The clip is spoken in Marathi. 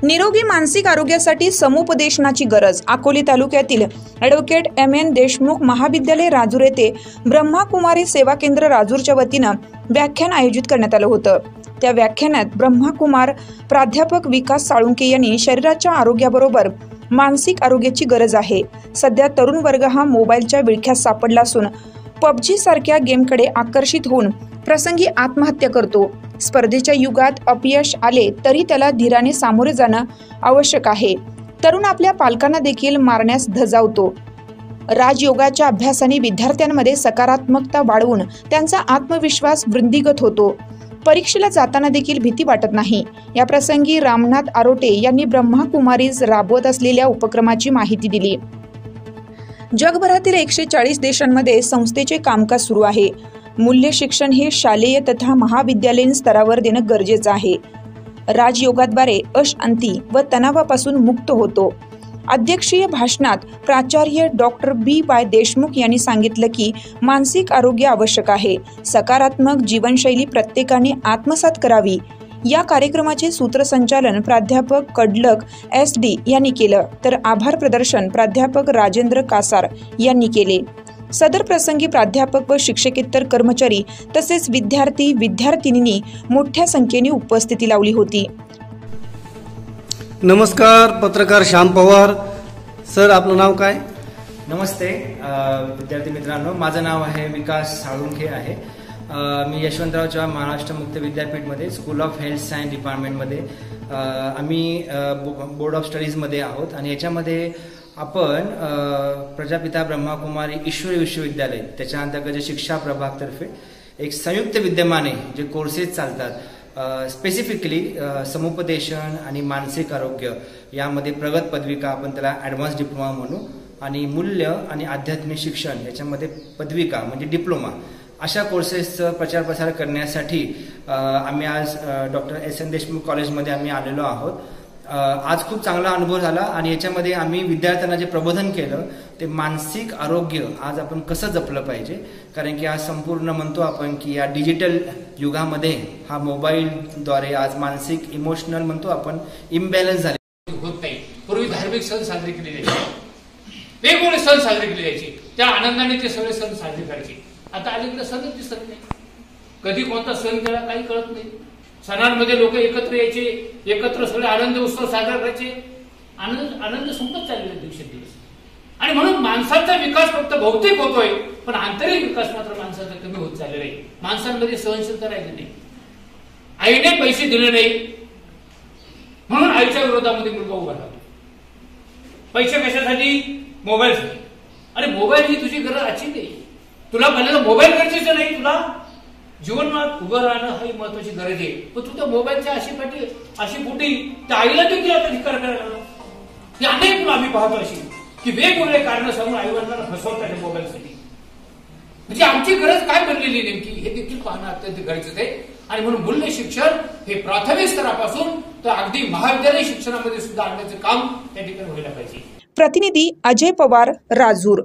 निरोगी मानसिक आरोग्यासाठी समुपदेशनाची गरज। अकोले तालुक्यातील ॲडव्होकेट एम.एन. देशमुख महाविद्यालय राजूर येथे ब्रह्माकुमारी सेवा केंद्र राजूरच्या वतीनं व्याख्यान आयोजित करण्यात आलं होतं। त्या व्याख्यानात ब्रह्माकुमार प्राध्यापक विकास साळुंखे यांनी शरीराच्या आरोग्याबरोबर मानसिक आरोग्याची गरज आहे। सध्या तरुण वर्ग हा मोबाईलच्या विळख्यात सापडला असून पबजी सारख्या गेमकडे आकर्षित होऊन प्रसंगी आत्महत्या करतो। स्पर्धेच्या युगात अपयश आले तरी त्याला धीराने सामोरे जाणं आवश्यक आहे। तरुण आपल्या पालकांना देखील मारण्यास धजावतो। राजयोगाच्या अभ्यासाने विद्यार्थ्यांमध्ये सकारात्मकता वाढवून त्यांचा आत्मविश्वास वृद्धिंगत होतो। परीक्षेला जाताना देखील भीती वाटत नाही। या प्रसंगी रामनाथ आरोटे यांनी ब्रह्माकुमारीज राबवत असलेल्या उपक्रमाची माहिती दिली। जगभरातील 140 देशांमध्ये संस्थेचे कामकाज सुरू आहे। मूल्य शिक्षण हे शालेय तथा महाविद्यालयीन स्तरावर देणं गरजेचं आहे। राजयोगाद्वारे अशांती व तणावापासून मुक्त होतो। अध्यक्षीय भाषणात प्राचार्य डॉक्टर B.Y. देशमुख यांनी सांगितलं की मानसिक आरोग्य आवश्यक आहे। सकारात्मक जीवनशैली प्रत्येकाने आत्मसात करावी। या कार्यक्रमाचे सूत्रसंचालन प्राध्यापक कडलक SD यांनी केलं, तर आभार प्रदर्शन प्राध्यापक राजेंद्र कासार यांनी केले। सदर प्रसंगी प्राध्यापक व शिक्षकेतर कर्मचारी तसेच विद्यार्थी विद्यार्थिनींनी मोठ्या संख्येने उपस्थिती लावली होती। नमस्कार, पत्रकार श्याम पवार सर, आपलं नाव काय? नमस्ते विद्यार्थी मित्रांनो, माझं नाव आहे विकास साळुंखे आहे। मी यशवंतराव चव्हाण महाराष्ट्र मुक्त विद्यापीठमध्ये स्कूल ऑफ हेल्थ सायन्स डिपार्टमेंटमध्ये आम्ही बोर्ड ऑफ स्टडीजमध्ये आहोत आणि याच्यामध्ये आपण प्रजापिता ब्रह्माकुमारी ईश्वरी विश्वविद्यालय त्याच्या अंतर्गत जे शिक्षा प्रभागतर्फे एक संयुक्त विद्यमाने जे कोर्सेस चालतात, स्पेसिफिकली समुपदेशन आणि मानसिक आरोग्य यामध्ये प्रगत पदविका आपण त्याला ॲडव्हान्स डिप्लोमा म्हणू, आणि मूल्य आणि आध्यात्मिक शिक्षण याच्यामध्ये पदविका म्हणजे डिप्लोमा, अशा कोर्सेसचं प्रचार प्रसार करण्यासाठी आम्ही आज डॉक्टर S.N. देशमुख कॉलेजमध्ये आम्ही आलेलो आहोत। आज खूप चांगला अनुभव झाला आणि याच्यामध्ये आम्ही विद्यार्थ्यांना जे प्रबोधन केलं ते मानसिक आरोग्य आज आपण कसं जपलं पाहिजे, कारण की आज संपूर्ण म्हणतो आपण की या डिजिटल युगामध्ये हा मोबाईलद्वारे आज मानसिक इमोशनल म्हणतो आपण इम्बॅलन्स झाले होत नाही। पूर्वी धार्मिक सण साजरे केले जायचे, वेगवेगळे सण साजरे केले जायचे, त्या आनंदाने ते सगळे सण साजरे करायचे। आता अलीकडे सणच दिसत नाही, कधी कोणता सण केला काही कळत नाही। सणांमध्ये लोक एकत्र यायचे, एकत्र सगळे आनंद उत्सव साजरा करायचे, आनंद संपत चाललेला दिवसेंदिवस। आणि म्हणून माणसाचा विकास फक्त भौतिक होतोय, पण आंतरिक विकास मात्र माणसाचा कमी होत चाललेला आहे। माणसांमध्ये सहनशीलता राहिली नाही, आईने पैसे दिले नाही म्हणून आईच्या विरोधामध्ये मुलगा उभा राहतो। पैसे कशासाठी? मोबाईलसाठी। अरे मोबाईल ही तुझी गरज आजची नाही, तुला पहिल्यांदा मोबाईल गरजेचं नाही, तुला जीवनात उभं राहणं ही महत्वाची गरज आहे। पण तू त्या मोबाईलच्या अशी पोटी त्या आईला देखील आता धिक्कार करायला लागला। ही अनेक आम्ही पाहतो अशी की वेगवेगळे कारण सांगून आईवडिलांना फसवतात मोबाईलसाठी। म्हणजे आमची गरज काय बनलेली नेमकी हे देखील पाहणं अत्यंत गरजेचं आहे। आणि म्हणून मूल्य शिक्षण हे प्राथमिक स्तरापासून तर अगदी महाविद्यालय शिक्षणामध्ये सुद्धा आणण्याचं काम त्या ठिकाणी व्हायला पाहिजे। प्रतिनिधी अजय पवार, राजूर।